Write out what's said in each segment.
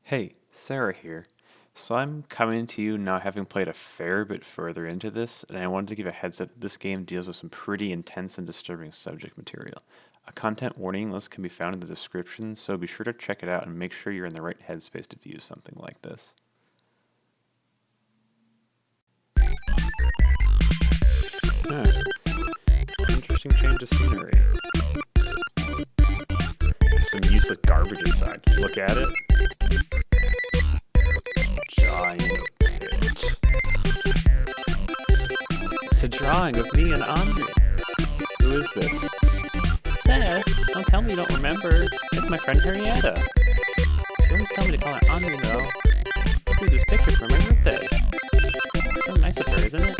Hey, Sarah here. So I'm coming to you now having played a fair bit further into this, and I wanted to give a heads up that this game deals with some pretty intense and disturbing subject material. A content warning list can be found in the description, so be sure to check it out and make sure you're in the right headspace to view something like this. Huh. Interesting change of scenery. Some useless garbage inside. Look at it. Giant pit. It's a drawing of me and Andre. Who is this? Seth, don't tell me you don't remember. It's my friend Harrietta. She always tell me to call her Andre though. I drew this picture for my birthday. So nice of her, isn't it?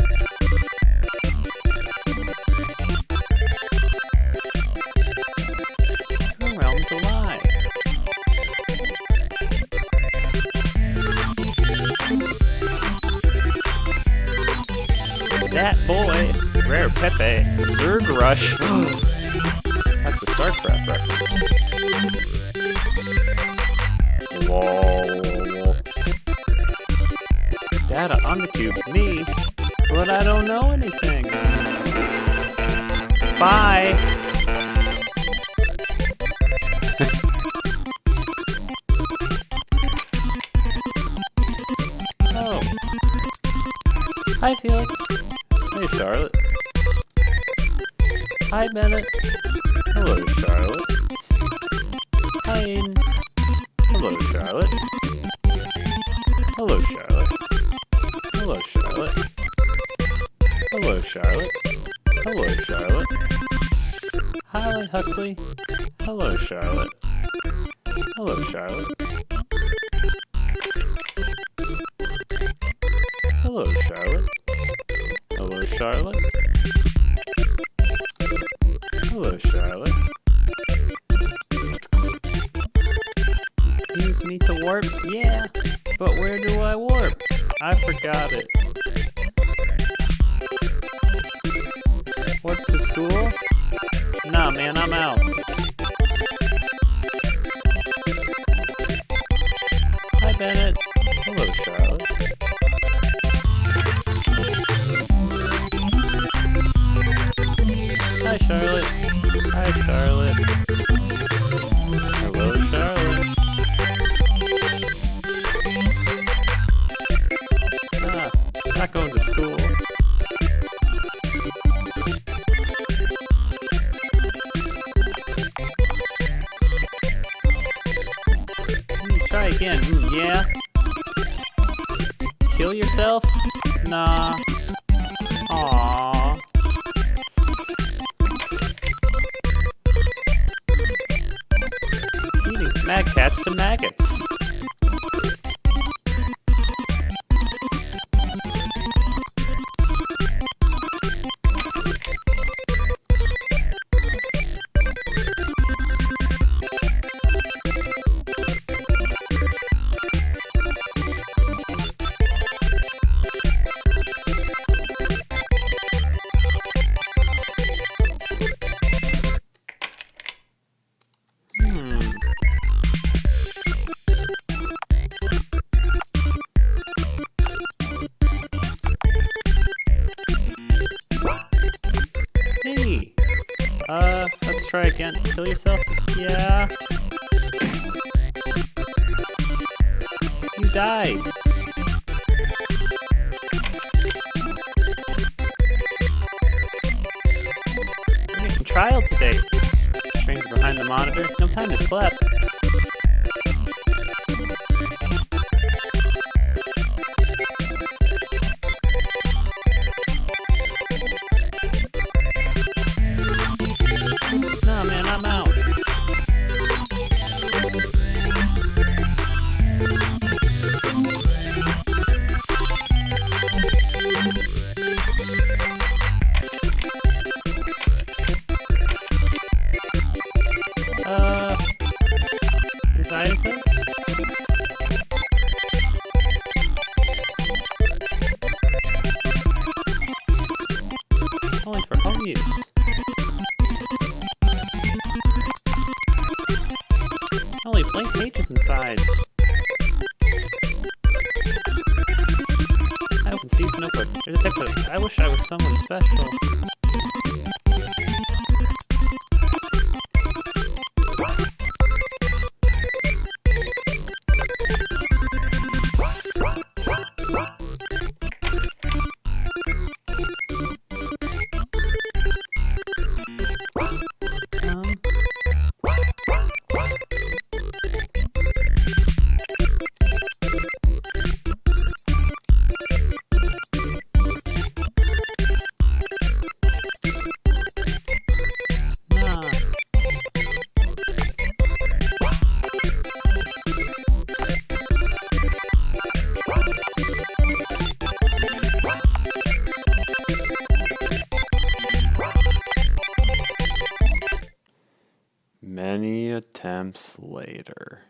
Her realm's a lie. That boy, Rare Pepe, Zerg Rush. That's the StarCraft reference. Lol. Data on the cube, me, but I don't know anything. Bye. Oh. Hi, Felix. Hey, Charlotte. Hi, Bennett. Hello, Charlotte. Hi, Aiden. Hello, Charlotte. Hello, Charlotte. Hello, Charlotte. Hello, Charlotte. Hello, Charlotte. Hi, Huxley. Hello, Charlotte. Hello, Charlotte. Hello, Charlotte. Hello, Charlotte. Hello, Charlotte. Use me to warp? Yeah, but where do I warp? I forgot it. Warp to school? Nah, man, I'm out. Hi, Bennett. Hello, Charlotte. Hi, Charlotte. Hi, Charlotte. Hello, Charlotte. Ah, not going to school. Try again. Yeah. Kill yourself? Nah. Aww. Feeding mag cats to maggots. Hey, let's try again. Kill yourself? Yeah. You died. We're getting trial today. Stranger behind the monitor. No time to sleep. Nah, man, I'm out. Is Iacus? Only for home use. Only blank pages inside. a notebook. There's a textbook. I wish I was someone special. Many attempts later.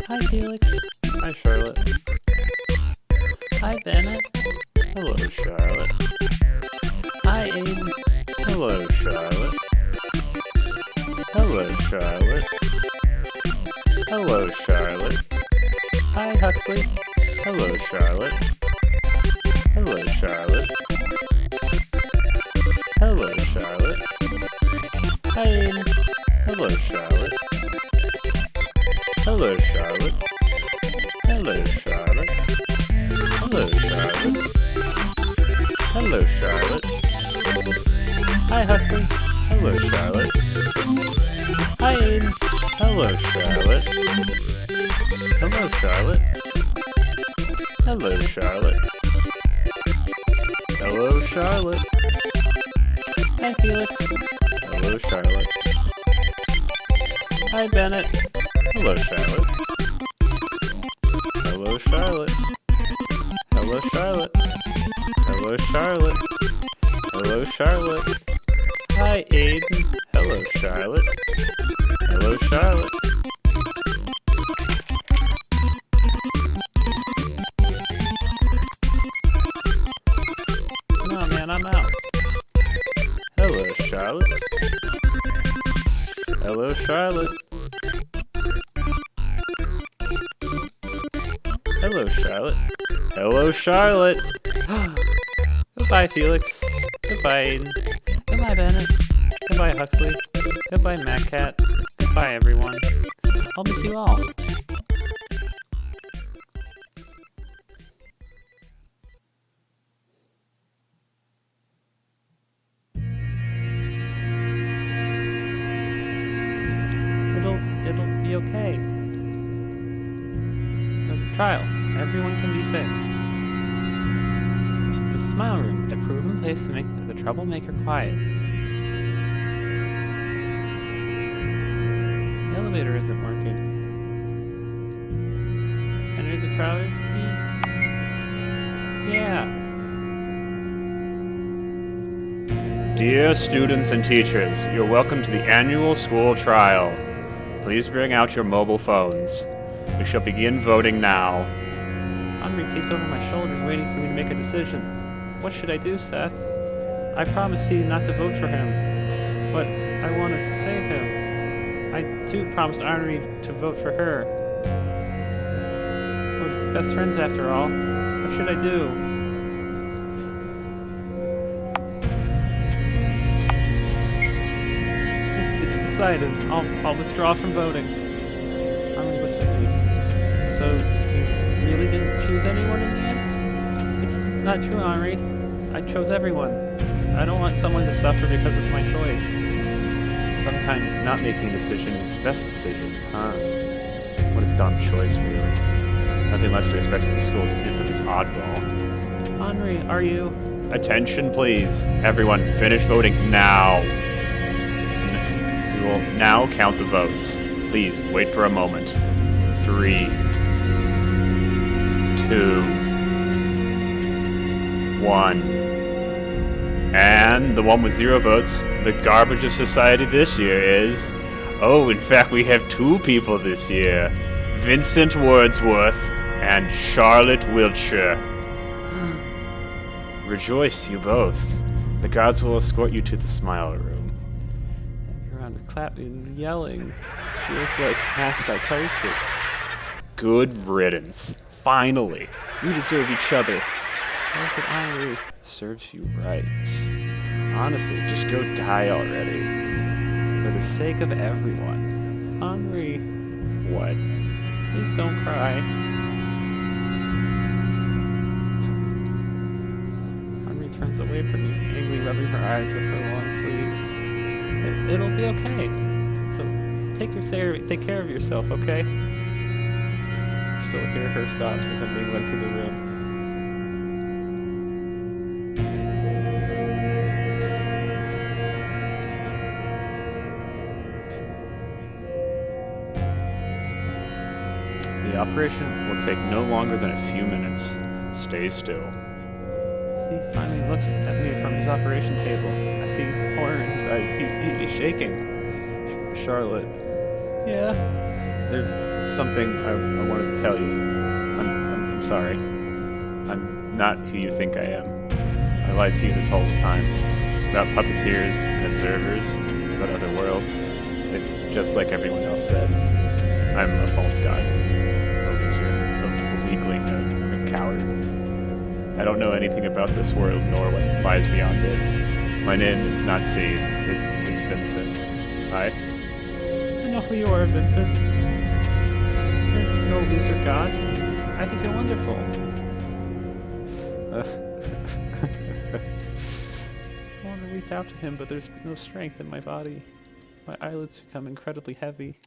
Hi, Felix. Hi, Charlotte. Hi, Bennett. Hello, Charlotte. Hi, Aiden. Hello, Charlotte. Hello, Charlotte. Hello, Charlotte. Hi, Huxley. Hello, Charlotte. Hello, Charlotte. Hello, Charlotte. Hi, Aiden. Hello, Charlotte. Hello, Charlotte. Hello, Charlotte. Hello, Charlotte. Hello, Charlotte. Hi, Huxley. Hello, Charlotte. Hi, Aiden. Hello, Charlotte. Hello, Charlotte. Hello, Charlotte. Hello, Charlotte. Hi, Felix. Hello, Charlotte. Hi, Bennett. Hello, Charlotte. Hello, Charlotte. Hello, Charlotte. Hello, Charlotte. Hello, Charlotte. Hi, Aiden. Hello, Charlotte. Hello, Charlotte. No, man, I'm out. Hello, Charlotte. Hello, Charlotte. Hello, Charlotte. Hello, Charlotte. Goodbye, Felix. Goodbye, Aiden. Goodbye, Bennett. Goodbye, Huxley. Goodbye, MacCat. Goodbye, everyone. I'll miss you all. It'll be okay. A trial. Everyone can be fixed. The smile room, a proven place to make the troublemaker quiet. The elevator isn't working. Enter the trial room? Yeah. Dear students and teachers, you're welcome to the annual school trial. Please bring out your mobile phones. We shall begin voting now. Henri peeks over my shoulder, waiting for me to make a decision. What should I do, Seth? I promised C not to vote for him, but I want to save him. I too promised Henri to vote for her. We're best friends after all. What should I do? It's decided. I'll withdraw from voting. Henri looks at me. So, you really didn't choose anyone in the end? It's not true, Henri. I chose everyone. I don't want someone to suffer because of my choice. Sometimes not making a decision is the best decision, huh? What a dumb choice, really. Nothing less to expect with the school's infamous oddball. Henri, are you... Attention, please. Everyone, finish voting now. We will now count the votes. Please, wait for a moment. 3, 2, 1. And the one with 0 votes, the garbage of society this year is... Oh, in fact, we have 2 people this year. Vincent Wordsworth and Charlotte Wiltshire. Rejoice, you both. The gods will escort you to the smile room. Everyone clapping, yelling. Feels like mass psychosis. Good riddance. Finally. You deserve each other. Look at Henri. Serves you right. Honestly, just go die already. For the sake of everyone. Henri. What? Please don't cry. Henri turns away from you, angrily rubbing her eyes with her long sleeves. It'll be okay. So take care of yourself, okay? I can still hear her sobs as I'm being led to the room. The operation will take no longer than a few minutes. Stay still. He finally looks at me from his operation table. I see horror in his eyes. He's shaking. Charlotte. Yeah? There's something I wanted to tell you. I'm sorry. I'm not who you think I am. I lied to you this whole time. About puppeteers and observers, about other worlds. It's just like everyone else said. I'm a false god. A loser. A weakling. A coward. I don't know anything about this world nor what lies beyond it. My name is not Seed. It's Vincent. I know who you are, Vincent. You're no loser god. I think you're wonderful. I want to reach out to him, but there's no strength in my body. My eyelids become incredibly heavy.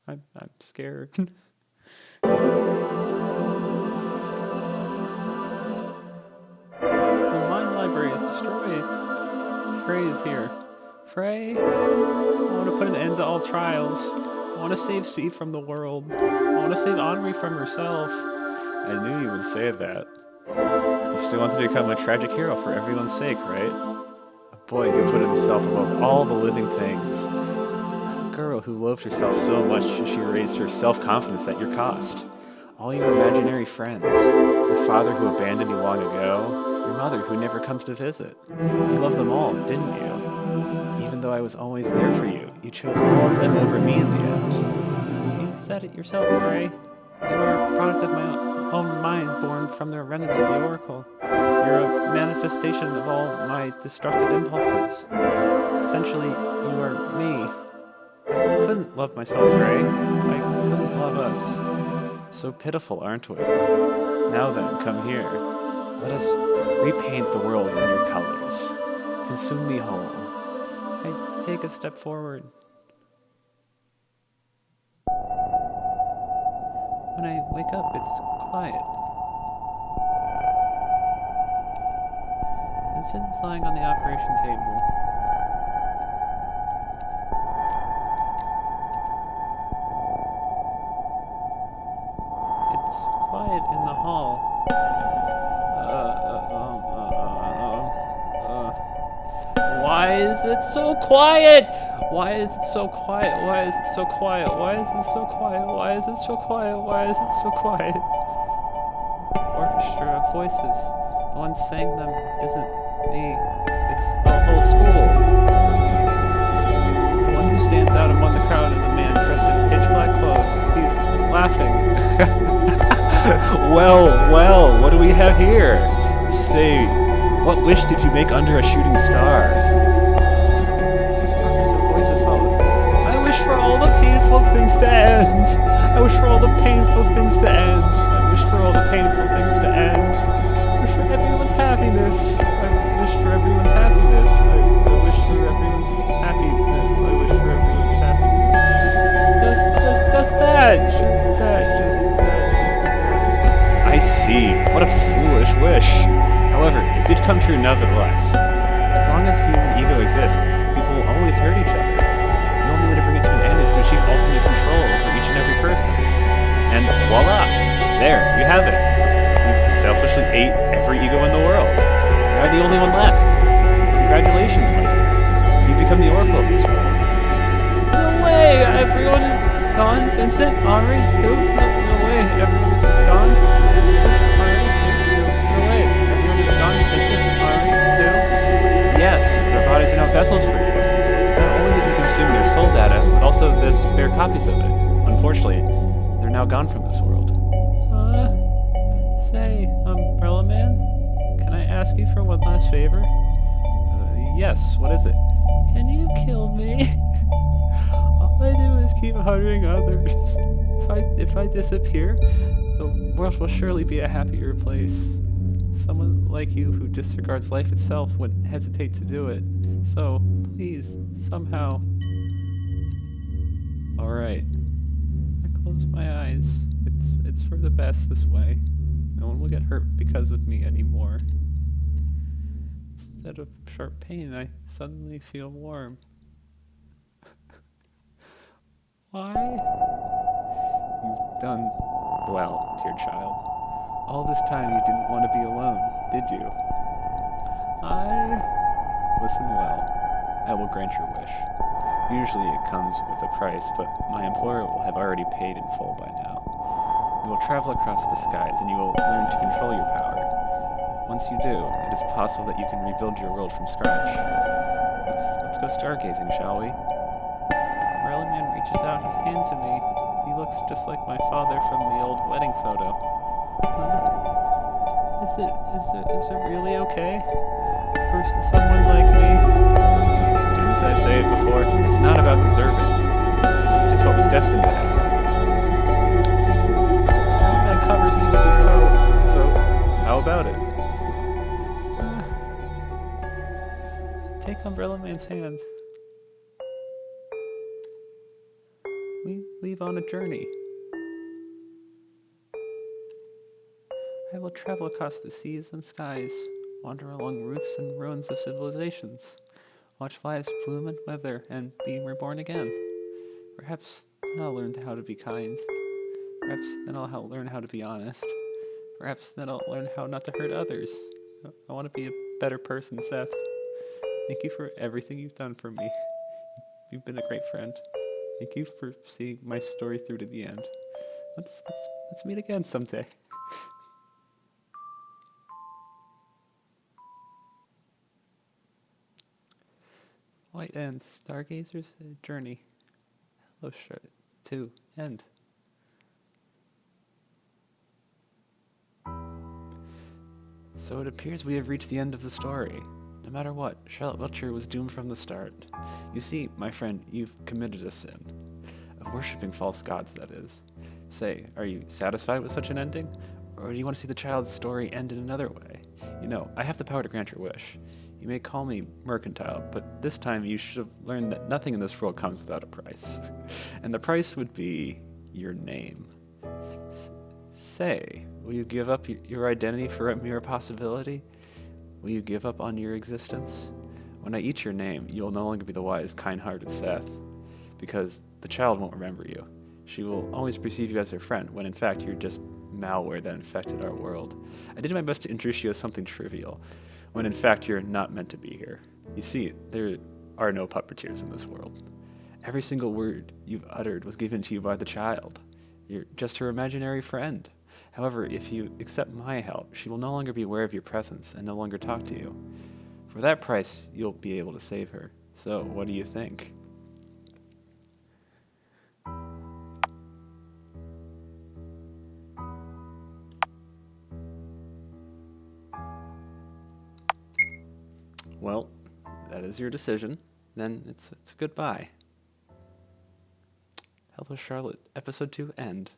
I'm scared. Is destroyed. Frey is here. Frey, I want to put an end to all trials. I want to save C from the world. I want to save Henri from herself. I knew you would say that. You still want to become a tragic hero for everyone's sake, right? A boy who put himself above all the living things. A girl who loved herself so much she raised her self-confidence at your cost. All your imaginary friends. Your father who abandoned you long ago. Your mother who never comes to visit. You loved them all, didn't you? Even though I was always there for you, you chose all of them over me in the end. You said it yourself, Frey. You are a product of my own mind, born from the remnants of the Oracle. You're a manifestation of all my destructive impulses. Essentially, you are me. I couldn't love myself, Frey. I couldn't love us. So pitiful, aren't we? Now then, come here. Let us repaint the world in your colors. Consume me whole. I take a step forward. When I wake up, it's quiet. Vincent's lying on the operation table. It's quiet in the hall. Why is it so quiet? Why is it so quiet? Why is it so quiet? Why is it so quiet? Why is it so quiet? Why is it so quiet? Orchestra of voices. The one saying them isn't me. It's the whole school. The one who stands out among the crowd is a man dressed in pitch black clothes. He's laughing. Well, what do we have here? Say, what wish did you make under a shooting star? I wish for all the painful things to end. I wish for all the painful things to end. I wish for all the painful things to end. I wish for everyone's happiness. I wish for everyone's happiness. I wish for everyone's happiness. I wish for everyone's happiness. Just that. Just that. I see. What a foolish wish. However, it did come true nevertheless. As long as human ego exists, people will always hurt each other. The only way to bring it to an end is to achieve ultimate control over each and every person. And voila! There, you have it. You selfishly ate every ego in the world. Now you're the only one left. Congratulations, my dear. You've become the oracle of this world. No way! Everyone is gone. Vincent, Henri, too? No way. Everyone is gone. Vincent, Henri, too? No way. Everyone is gone. Vincent, Henri, too? Yes, their bodies are now vessels for you. Not only did you consume their soul, also this bare copies of it. Unfortunately, they're now gone from this world. Say, Umbrella Man, can I ask you for one last favor? Yes, what is it? Can you kill me? All I do is keep hurting others. If I disappear, the world will surely be a happier place. Someone like you who disregards life itself wouldn't hesitate to do it. So, please, somehow. Alright. I close my eyes. It's for the best this way. No one will get hurt because of me anymore. Instead of sharp pain, I suddenly feel warm. Why? You've done well, dear child. All this time you didn't want to be alone, did you? Listen well. I will grant your wish. Usually it comes with a price, but my employer will have already paid in full by now. You will travel across the skies, and you will learn to control your power. Once you do, it is possible that you can rebuild your world from scratch. Let's go stargazing, shall we? Umbrella Man reaches out his hand to me. He looks just like my father from the old wedding photo. Is it really okay? For someone like me? Didn't I say it before? It's not about deserving. It's what was destined to happen. That covers me with his coat, so how about it? Take Umbrella Man's hand. We leave on a journey. I will travel across the seas and skies, wander along routes and ruins of civilizations, watch lives bloom and wither, and be reborn again. Perhaps then I'll learn how to be kind. Perhaps then I'll learn how to be honest. Perhaps then I'll learn how not to hurt others. I want to be a better person, Seth. Thank you for everything you've done for me. You've been a great friend. Thank you for seeing my story through to the end. Let's meet again someday. White ends. Stargazer's journey. Hello, Charlotte. To end. So it appears we have reached the end of the story. No matter what, Charlotte Butcher was doomed from the start. You see, my friend, you've committed a sin. Of worshipping false gods, that is. Say, are you satisfied with such an ending? Or do you want to see the child's story end in another way? You know, I have the power to grant your wish. You may call me mercantile, but this time you should have learned that nothing in this world comes without a price. And the price would be your name. Say, will you give up your identity for a mere possibility? Will you give up on your existence? When I eat your name, you'll no longer be the wise, kind-hearted Seth, because the child won't remember you. She will always perceive you as her friend, when in fact you're just malware that infected our world. I did my best to introduce you as something trivial, when in fact you're not meant to be here. You see, there are no puppeteers in this world. Every single word you've uttered was given to you by the child. You're just her imaginary friend. However, if you accept my help, she will no longer be aware of your presence and no longer talk to you. For that price, you'll be able to save her. So, what do you think? Well, that is your decision. Then it's goodbye. Hello, Charlotte. Episode 2 end.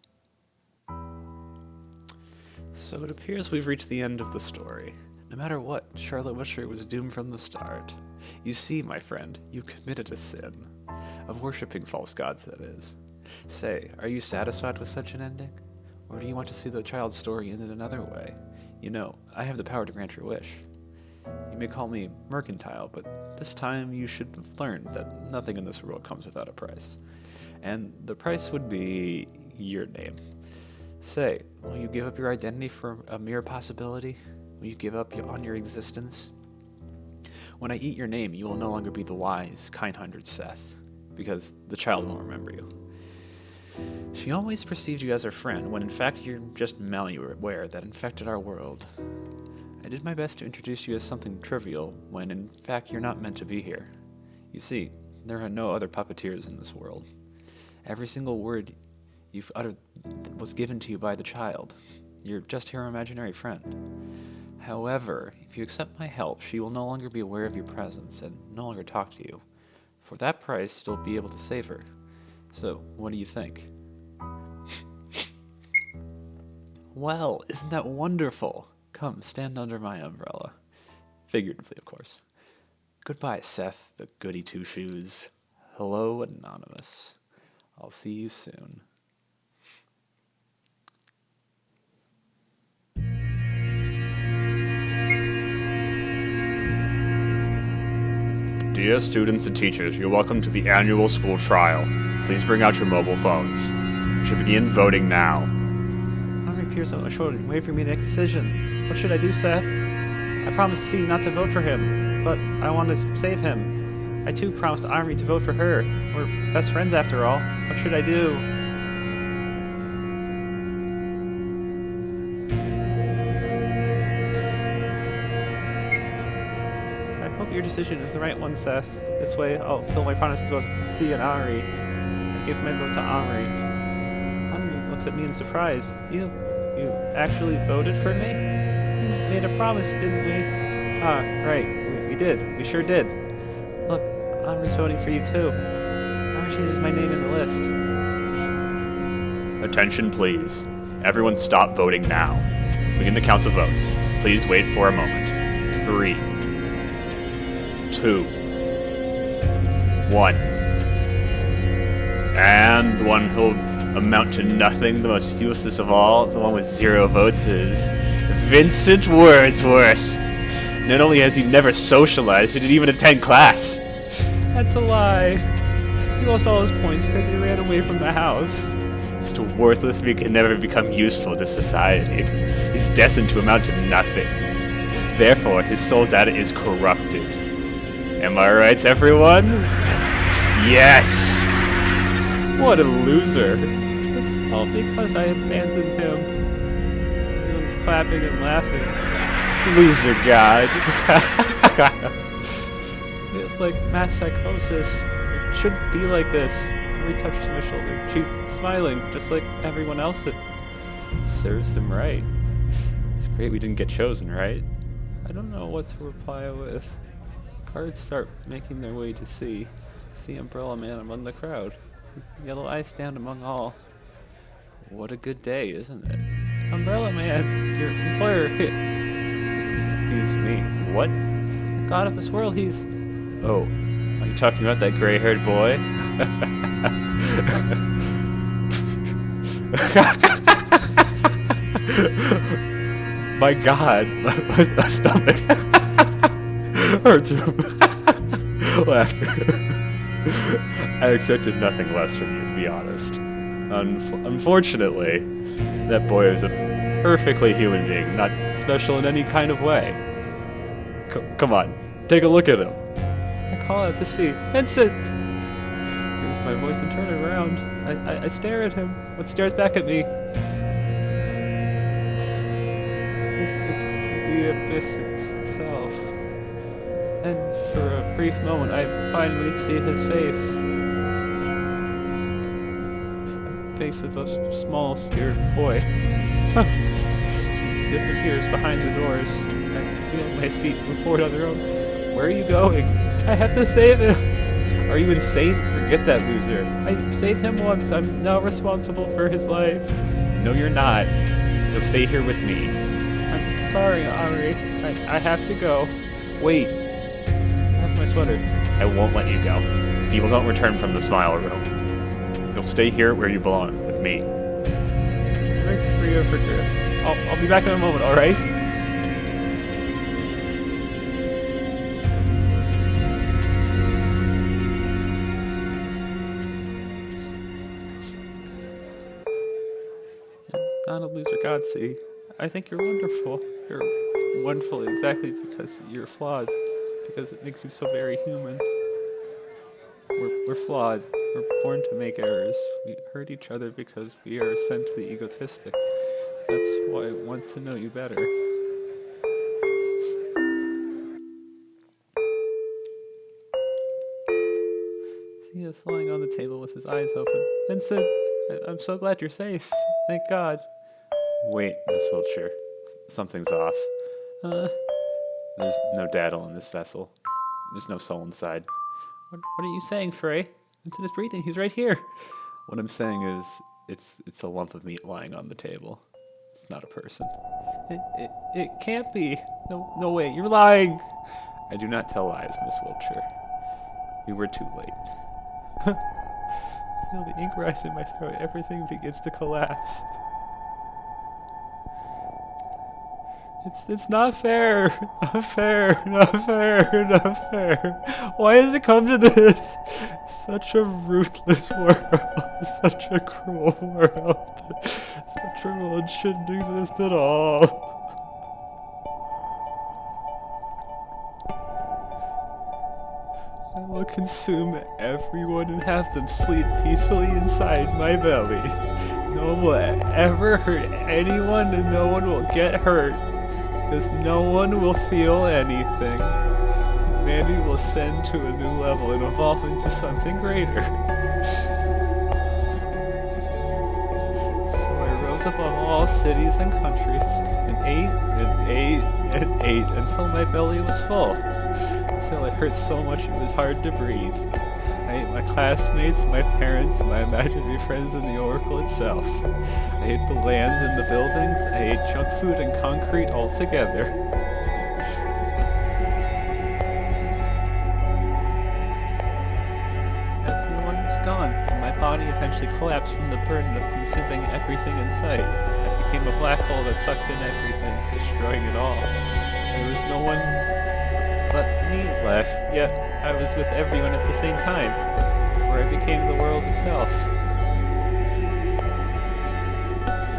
So it appears we've reached the end of the story. No matter what, Charlotte Butcher was doomed from the start. You see, my friend, you committed a sin. Of worshipping false gods, that is. Say, are you satisfied with such an ending? Or do you want to see the child's story end in another way? You know, I have the power to grant your wish. You may call me mercantile, but this time you should have learned that nothing in this world comes without a price. And the price would be your name. Say, will you give up your identity for a mere possibility? Will you give up on your existence? When I eat your name, you will no longer be the wise, kind-hearted Seth, because the child won't remember you. She always perceived you as her friend, when in fact you're just malware that infected our world. I did my best to introduce you as something trivial, when in fact you're not meant to be here. You see, there are no other puppeteers in this world. Every single word you've uttered was given to you by the child. You're just her imaginary friend. However, if you accept my help, she will no longer be aware of your presence and no longer talk to you. For that price, you'll be able to save her. So, what do you think? Well, isn't that wonderful? Come, stand under my umbrella. Figuratively, of course. Goodbye, Seth, the goody two-shoes. Hello, Anonymous. I'll see you soon. Dear students and teachers, you're welcome to the annual school trial. Please bring out your mobile phones. We should begin voting now. Henry appears on my shoulder and waiting for me to make a decision. What should I do, Seth? I promised C not to vote for him, but I want to save him. I too promised Henri to vote for her. We're best friends after all. What should I do? I hope your decision is the right one, Seth. This way, I'll fulfill my promise to both C and Henri. I give my vote to Henri. Henri looks at me in surprise. You actually voted for me? We made a promise, didn't we? Ah, right. We did. We sure did. Look, Henri's voting for you too. Henri changes my name in the list. Attention, please. Everyone stop voting now. Begin to count the votes. Please wait for a moment. 3, 2, 1. And the one who'll amount to nothing, the most useless of all, the one with 0 votes, is Vincent Wordsworth. Not only has he never socialized, he didn't even attend class. That's a lie. He lost all his points because he ran away from the house. Such a worthless being can never become useful to society. He's destined to amount to nothing. Therefore, his soul data is corrupted. Am I right, everyone? Yes! What a loser. It's all because I abandoned him. Everyone's clapping and laughing. Loser God. It's like mass psychosis. It shouldn't be like this. Henri touches my shoulder. She's smiling, just like everyone else. It serves him right. It's great we didn't get chosen, right? I don't know what to reply with. Cards start making their way to C. See Umbrella Man among the crowd. His yellow eyes stand among all. What a good day, isn't it? Umbrella Man, your employer. Excuse me, what? The god of this world, he's... Oh, are you talking about that gray-haired boy? My God, my stomach hurts. Laughter. I expected nothing less from you, to be honest. Unfortunately, that boy is a perfectly human being, not special in any kind of way. Come on, take a look at him. I call out to see. Vincent! Here's my voice and turn around. I stare at him. What stares back at me? It's the abyss itself. And for a brief moment, I finally see his face. The face of a small, scared boy. He disappears behind the doors. I feel my feet move forward on their own. Where are you going? I have to save him. Are you insane? Forget that loser. I saved him once. I'm now responsible for his life. No, you're not. You'll stay here with me. I'm sorry, Henri. I have to go. Wait. I have my sweater. I won't let you go. People don't return from the smile room. You'll stay here where you belong, with me. Break free of her grip. I'll be back in a moment, alright? Not a loser, God, see. I think you're wonderful. You're wonderful exactly because you're flawed. Because it makes you so very human. We're flawed. We're born to make errors. We hurt each other because we are essentially egotistic. That's why I want to know you better. He was lying on the table with his eyes open. Vincent, I'm so glad you're safe. Thank God. Wait, Miss Wiltshire. Something's off. There's no daddle in this vessel. There's no soul inside. What are you saying, Frey? Vincent is breathing. He's right here. What I'm saying is, it's a lump of meat lying on the table. It's not a person. It can't be. No way. You're lying. I do not tell lies, Miss Wiltshire. We were too late. I feel the ink rise in my throat. Everything begins to collapse. It's not fair. Not fair. Not fair. Not fair. Why has it come to this? Such a ruthless world. Such a cruel world. Such a world shouldn't exist at all. I will consume everyone and have them sleep peacefully inside my belly. No one will ever hurt anyone and no one will get hurt. Because no one will feel anything. Humanity will ascend to a new level and evolve into something greater. So I rose above all cities and countries and ate until my belly was full. Until it hurt so much it was hard to breathe. I ate my classmates, my parents, my imaginary friends, and the Oracle itself. I ate the lands and the buildings. I ate junk food and concrete all together. Everyone was gone, and my body eventually collapsed from the burden of consuming everything in sight. I became a black hole that sucked in everything, destroying it all. There was no one but me left, yet I was with everyone at the same time, for I became the world itself.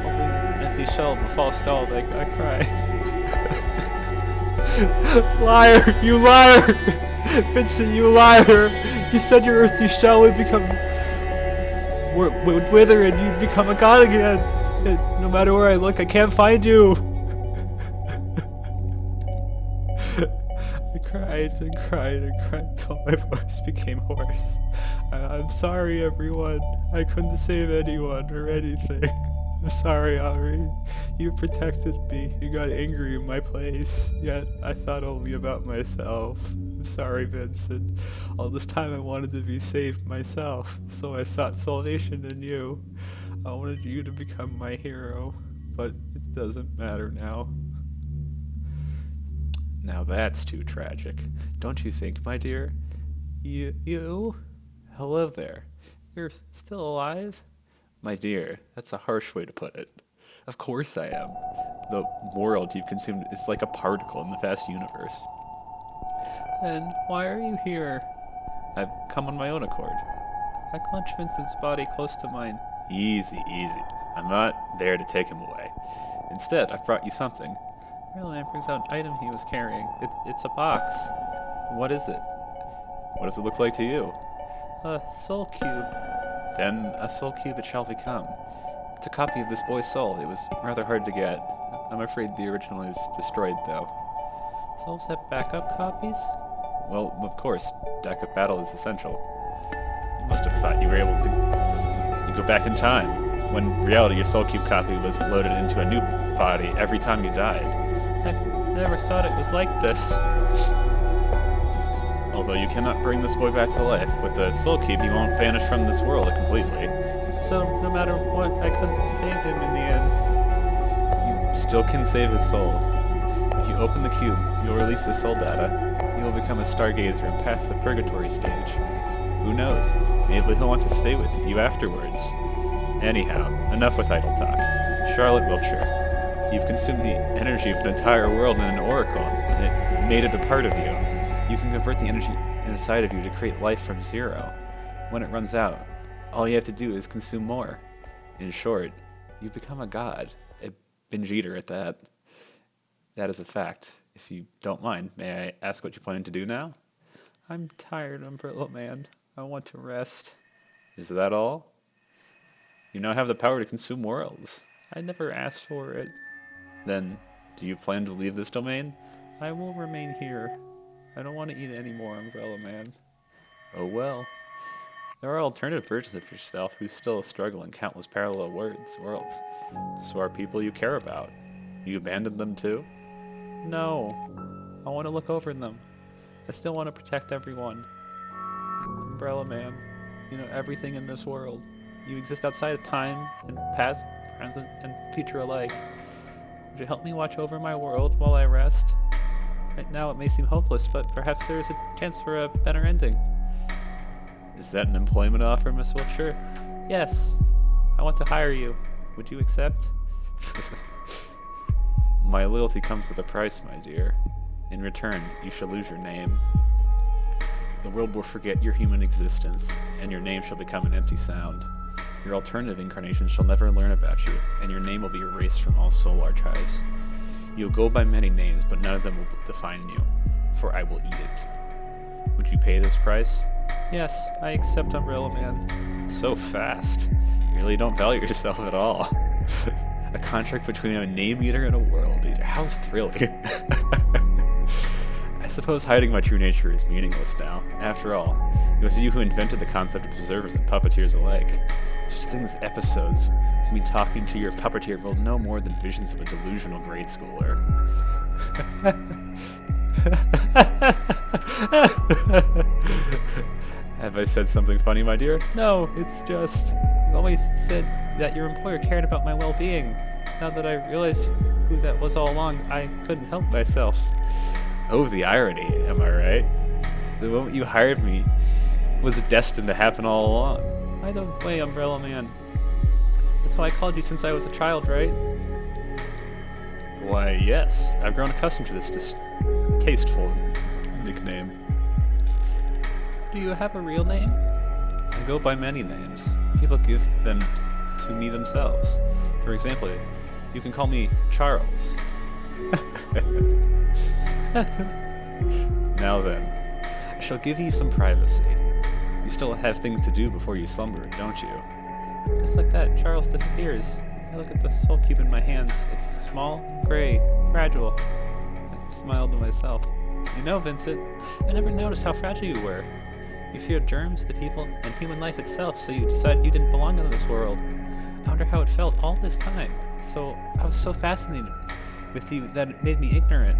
Holding an empty shell of a false doll, I cry. Liar! You liar! Vincent, you liar! You said your earthly shell would become... would wither and you'd become a god again! And no matter where I look, I can't find you! I cried and cried and cried until my voice became hoarse. I'm sorry, everyone. I couldn't save anyone or anything. I'm sorry, Henri. You protected me. You got angry in my place. Yet I thought only about myself. I'm sorry, Vincent. All this time I wanted to be saved myself, so I sought salvation in you. I wanted you to become my hero, but it doesn't matter now. Now that's too tragic. Don't you think, my dear? You? Hello there. You're still alive? My dear, that's a harsh way to put it. Of course I am. The world you've consumed is like a particle in the vast universe. Then why are you here? I've come on my own accord. I clenched Vincent's body close to mine. Easy. I'm not there to take him away. Instead, I've brought you something. Real brings out an item he was carrying. It's a box. What is it? What does it look like to you? A soul cube. Then a soul cube it shall become. It's a copy of this boy's soul. It was rather hard to get. I'm afraid the original is destroyed, though. Souls have backup copies? Well, of course. Deck of battle is essential. You must have thought you were able to... You go back in time. When in reality your soul cube copy was loaded into a new body every time you died. I never thought it was like this. Although you cannot bring this boy back to life, with the soul cube he won't vanish from this world completely. So no matter what, I couldn't save him in the end. You still can save his soul. If you open the cube, you'll release the soul data. He will become a stargazer and pass the purgatory stage. Who knows? Maybe he'll want to stay with you afterwards. Anyhow, enough with idle talk. Charlotte Wiltshire, you've consumed the energy of an entire world in an oracle, and it made it a part of you. You can convert the energy inside of you to create life from zero. When it runs out, all you have to do is consume more. In short, you become a god. A binge eater at that. That is a fact. If you don't mind, may I ask what you plan to do now? I'm tired, Umbrella Man. I want to rest. Is that all? You now have the power to consume worlds. I never asked for it. Then, do you plan to leave this domain? I will remain here. I don't want to eat anymore, Umbrella Man. Oh well. There are alternative versions of yourself who still struggle in countless parallel worlds. So are people you care about. You abandoned them too? No. I want to look over them. I still want to protect everyone. Umbrella Man, you know everything in this world. You exist outside of time and past, present, and future alike. Would you help me watch over my world while I rest? Right now it may seem hopeless, but perhaps there is a chance for a better ending. Is that an employment offer, Miss Wiltshire? Yes. I want to hire you. Would you accept? My loyalty comes with a price, my dear. In return, you shall lose your name. The world will forget your human existence, and your name shall become an empty sound. Your alternative incarnation shall never learn about you, and your name will be erased from all soul archives. You'll go by many names, but none of them will define you, for I will eat it. Would you pay this price? Yes, I accept, Umbrella Man. So fast. You really don't value yourself at all. A contract between a name eater and a world eater. How thrilling. I suppose hiding my true nature is meaningless now. After all, it was you who invented the concept of preservers and puppeteers alike. Such things as episodes of me talking to your puppeteer will no more than visions of a delusional grade schooler. Have I said something funny, my dear? No, it's just... You always said that your employer cared about my well-being. Now that I realized who that was all along, I couldn't help myself. Oh, the irony, am I right? The moment you hired me was destined to happen all along. By the way, Umbrella Man, that's how I called you since I was a child, right? Why, yes. I've grown accustomed to this distasteful nickname. Do you have a real name? I go by many names. People give them to me themselves. For example, you can call me Charles. Now then, I shall give you some privacy. You still have things to do before you slumber, don't you? Just like that, Charles disappears. I look at the soul cube in my hands. It's small, gray, fragile. I smiled to myself. You know, Vincent, I never noticed how fragile you were. You feared germs, the people, and human life itself, so you decided you didn't belong in this world. I wonder how it felt all this time. So I was so fascinated with you that it made me ignorant.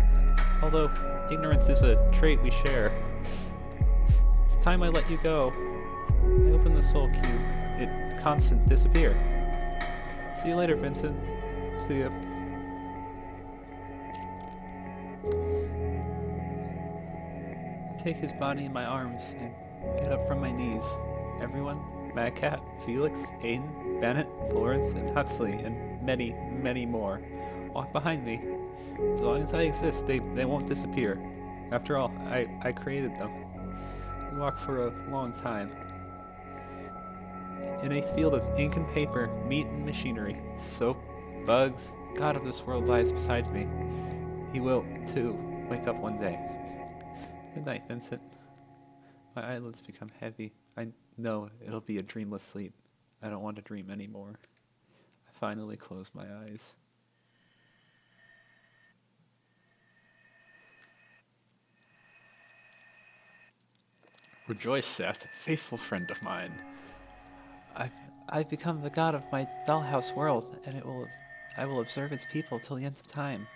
Although ignorance is a trait we share. It's time I let you go. I open the soul cube. It constant disappear. See you later, Vincent. See ya. I take his body in my arms and get up from my knees. Everyone, Mad Cat, Felix, Aiden, Bennett, Florence, and Huxley, and many, many more, walk behind me. As long as I exist, they won't disappear. After all, I created them. We walk for a long time. In a field of ink and paper, meat and machinery, soap, bugs, the god of this world lies beside me. He will, too, wake up one day. Good night, Vincent. My eyelids become heavy. I know it'll be a dreamless sleep. I don't want to dream anymore. I finally close my eyes. Rejoice, Seth, faithful friend of mine. I've become the god of my dollhouse world, and I will observe its people till the end of time.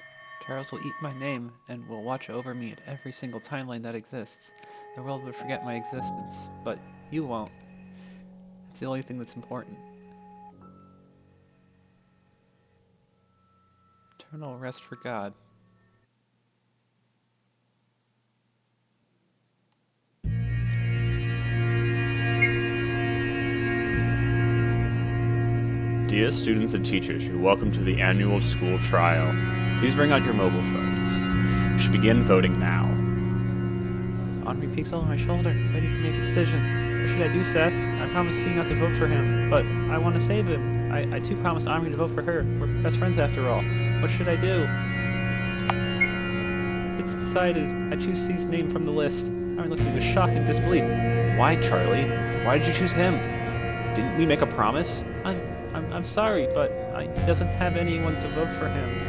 Charles will eat my name and will watch over me at every single timeline that exists. The world would forget my existence, but you won't. It's the only thing that's important. Eternal rest for God. Dear students and teachers, you're welcome to the annual school trial. Please bring out your mobile phones. We should begin voting now. Henri peeks over my shoulder, ready to make a decision. What should I do, Seth? I promised C not to vote for him, but I want to save him. I too promised Henri to vote for her. We're best friends after all. What should I do? It's decided. I choose C's name from the list. Henri looks at me with shock and disbelief. Why, Charlie? Why did you choose him? Didn't we make a promise? I'm sorry, but he doesn't have anyone to vote for him.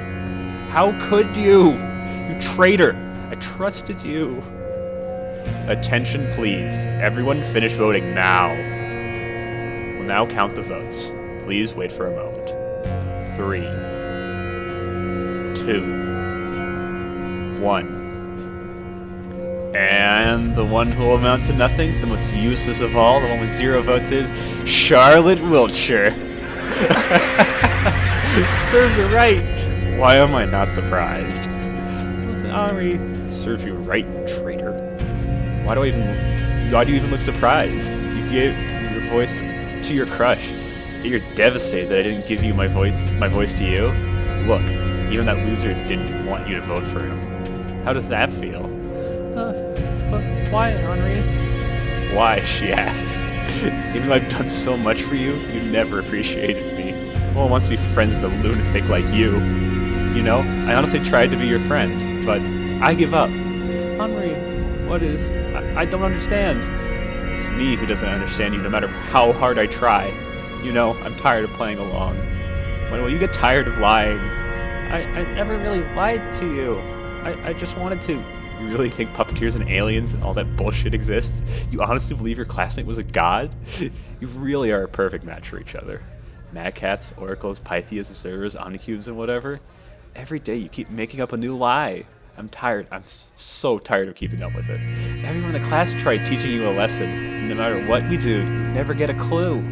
How could you? You traitor! I trusted you. Attention, please. Everyone finish voting now. now count the votes. Please wait for a moment. 3, 2, 1. And the one who will amount to nothing, the most useless of all, the one with 0 votes is Charlotte Wiltshire. Serves her right. Why am I not surprised? Henri, serve you right, you traitor. Why do you even look surprised? You gave your voice to your crush. You're devastated that I didn't give you my voice to you. Look, even that loser didn't want you to vote for him. How does that feel? But why, Henri? Why, she asks. Even though I've done so much for you, you never appreciated me. No one wants to be friends with a lunatic like you. You know, I honestly tried to be your friend, but I give up. Henri, what is... I don't understand. It's me who doesn't understand you no matter how hard I try. You know, I'm tired of playing along. When will you get tired of lying? I never really lied to you. I just wanted to... You really think puppeteers and aliens and all that bullshit exists? You honestly believe your classmate was a god? You really are a perfect match for each other. Mad Cats, Oracles, Pythias, Observers, Omnicubes, and whatever. Every day you keep making up a new lie. I'm tired. I'm so tired of keeping up with it. Everyone in the class tried teaching you a lesson. And no matter what we do, you never get a clue.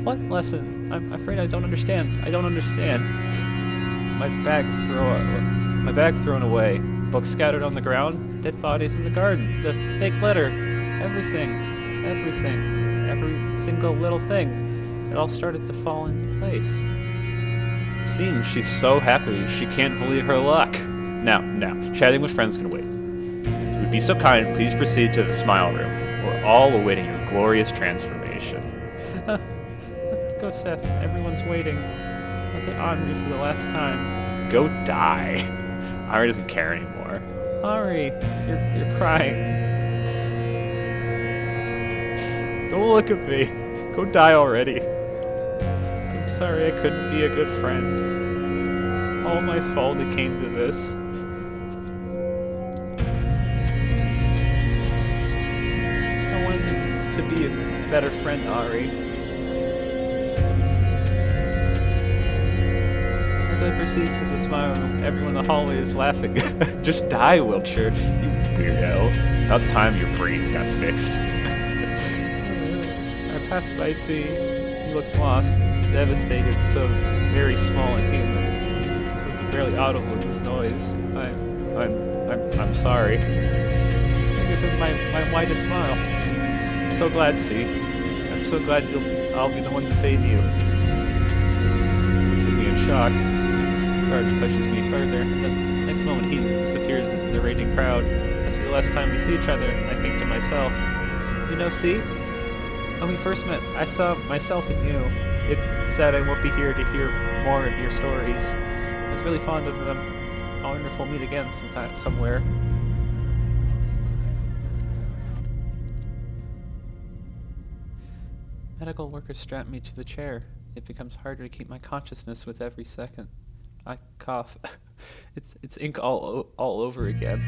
What lesson? I'm afraid I don't understand. I don't understand. My bag thrown away. Books scattered on the ground. Dead bodies in the garden. The fake letter. Everything. Every single little thing. It all started to fall into place. It seems she's so happy she can't believe her luck. Now, chatting with friends can wait. If you would be so kind, please proceed to the smile room. We're all awaiting your glorious transformation. Let's go, Seth. Everyone's waiting. Look at Henri for the last time. Go die. Henri doesn't care anymore. Henri, you're crying. Don't look at me. Go die already. I'm sorry I couldn't be a good friend. It's all my fault it came to this. I wanted to be a better friend, Henri. As I proceed to the smile room, everyone in the hallway is laughing. Just die, Wiltshire, you weirdo. About time your brains got fixed. I pass by C. He looks lost, devastated, so very small and human. So it's barely audible with this noise. I'm sorry. I give him my widest smile. I'm so glad, C. I'm so glad I'll be the one to save you. Looks at me in shock. Guard pushes me further, and the next moment he disappears in the raging crowd. That's the last time we see each other. I think to myself, you know, C? When we first met, I saw myself in you. It's sad I won't be here to hear more of your stories. I was really fond of them. I wonder if we'll meet again somewhere. Medical workers strap me to the chair. It becomes harder to keep my consciousness with every second. I cough. It's ink all over again.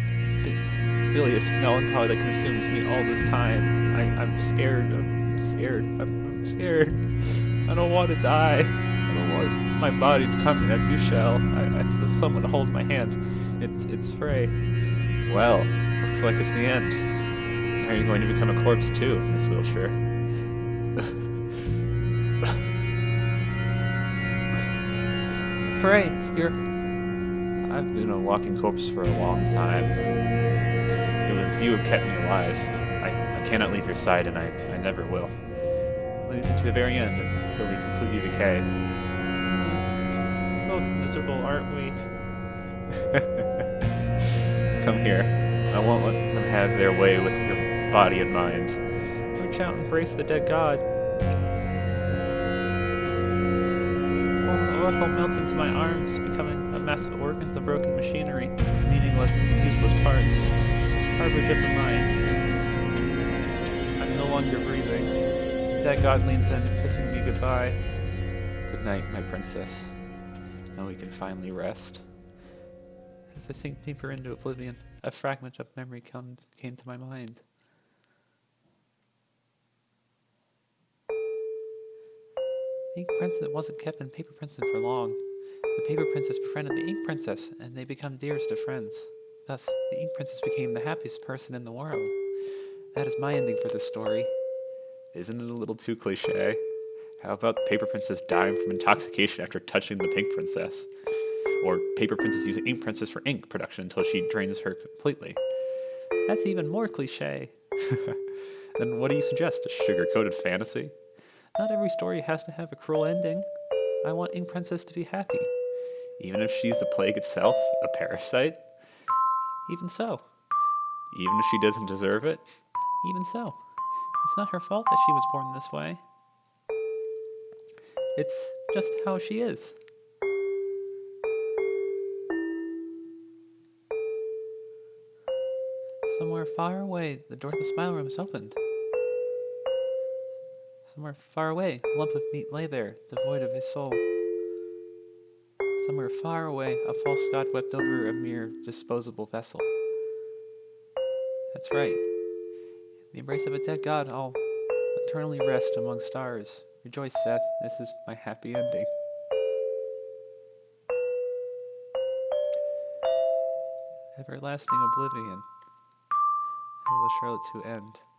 Bilious melancholy that consumes me all this time. I'm scared. I'm scared. I don't want to die. I don't want my body to become an empty shell. I feel someone hold my hand. It's Frey. Well, looks like it's the end. Are you going to become a corpse too, Miss Wiltshire? Frey, I've been a walking corpse for a long time. It was you who kept me alive. I cannot leave your side, and I never will. I'll leave you to the very end, until we completely decay. Both miserable, aren't we? Come here. I won't let them have their way with your body and mind. Reach out and embrace the dead god. The oracle melts into my arms, becoming a mass of organs and broken machinery, meaningless, useless parts, harborage of the mind. I'm no longer breathing. The dead god leans in, kissing me goodbye. Good night, my princess. Now we can finally rest. As I sink deeper into oblivion, a fragment of memory came to my mind. The ink princess wasn't kept in Paper Princess for long. The Paper Princess befriended the Ink Princess, and they become dearest of friends. Thus, the Ink Princess became the happiest person in the world. That is my ending for this story. Isn't it a little too cliche? How about Paper Princess dying from intoxication after touching the Pink Princess? Or Paper Princess using Ink Princess for ink production until she drains her completely? That's even more cliche. Then what do you suggest? A sugar-coated fantasy? Not every story has to have a cruel ending. I want Ink Princess to be happy. Even if she's the plague itself, a parasite? Even so. Even if she doesn't deserve it? Even so. It's not her fault that she was born this way. It's just how she is. Somewhere far away, the door to the smile room is opened. Somewhere far away, a lump of meat lay there, devoid of a soul. Somewhere far away, a false god wept over a mere disposable vessel. That's right. In the embrace of a dead god, I'll eternally rest among stars. Rejoice, Seth. This is my happy ending. Everlasting oblivion. How will Charlotte to end?